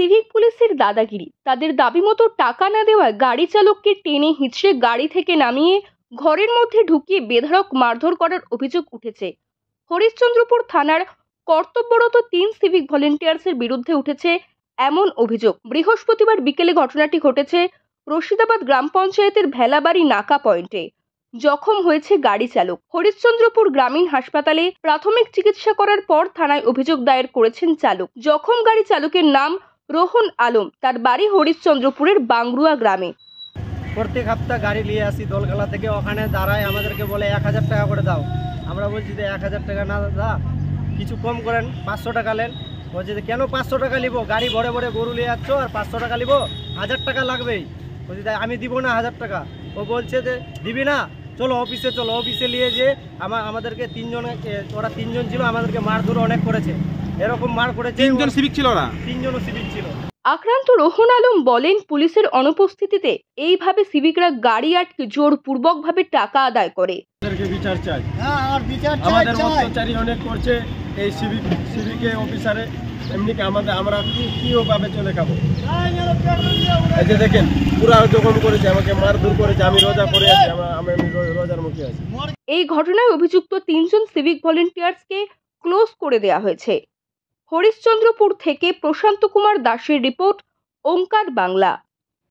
Civic পুলিশের দাদাগিরি। তাদের দাবি মতো টাকা না দেওয়ায় গাড়ি চালককে টেনে হিঁচড়ে গাড়ি থেকে নামিয়ে ঘরের মধ্যে ঢুকিয়ে বেধড়ক মারধর করার অভিযোগ উঠেছে। হরিশ্চন্দ্রপুর থানার কর্তব্যরত 3 সিভিক ভলেন্টিয়ার্সের বিরুদ্ধে উঠেছে এমন অভিযোগ। বৃহস্পতিবার বিকেলে ঘটনাটি ঘটেছে রশিদাবাদ গ্রাম পঞ্চায়েতের ভেলাবাড়ি নাকা পয়েন্টে। জখম হয়েছে গাড়ি চালক। হরিশ্চন্দ্রপুর গ্রামীণ হাসপাতালে প্রাথমিক চিকিৎসা করার পর থানায় অভিযোগ দায়ের করেছেন চালক। জখম গাড়ি চালকের নাম রোহন আলম, তার বাড়ি হরিশ্চন্দ্রপুরের বাংরুয়া গ্রামে। প্রত্যেক সপ্তাহ গাড়ি নিয়ে আসি দোলখালা থেকে, ওখানে দাঁড়ায় আমাদেরকে বলে 1000 টাকা করে দাও। আমরা বলছি যে 1000 টাকা না দাদা, কিছু কম করেন, 500 টাকা নেন। বলছে যে কেন 500 টাকা নিবো, গাড়ি ভরে ভরে গরু নিয়ে যাচ্ছ আর 500 টাকা নিবো, 1000 টাকা লাগবেই। বলছি আমি দিব না 1000 টাকা। ও বলছে যে দিবি না, চলো অফিসে চলো। অফিসে নিয়ে যে আমাদেরকে ওরা তিনজন ছিল, আমাদেরকে মারধর অনেক করেছে। এরকম মার করেছে। 3 জন সিভিক ছিল না? 3 জনও সিভিক ছিল। আক্রান্ত রোহন আলম বলেন, পুলিশের অনুপস্থিতিতে এইভাবে সিভিকরা গাড়ি আটকে জোরপূর্বকভাবে টাকা আদায় করে। বিচার চাই, আমাদের অত্যাচারী অনেক করছে এই সিভিকে অফিসারে। এমনি আমরা কিভাবে চলে খাবো? এই যে দেখেন পুরা জখম করেছে, আমাকে মারধর করেছে। আমি রোজা করে আছি, আমি রোজার মুখে আছি। এই ঘটনায় অভিযুক্ত 3 জন সিভিক ভলেন্টিয়ার্সকে ক্লোজ করে দেওয়া হয়েছে। হরিশ্চন্দ্রপুর থেকে প্রশান্ত কুমার দাসের রিপোর্ট, ওঙ্কার বাংলা।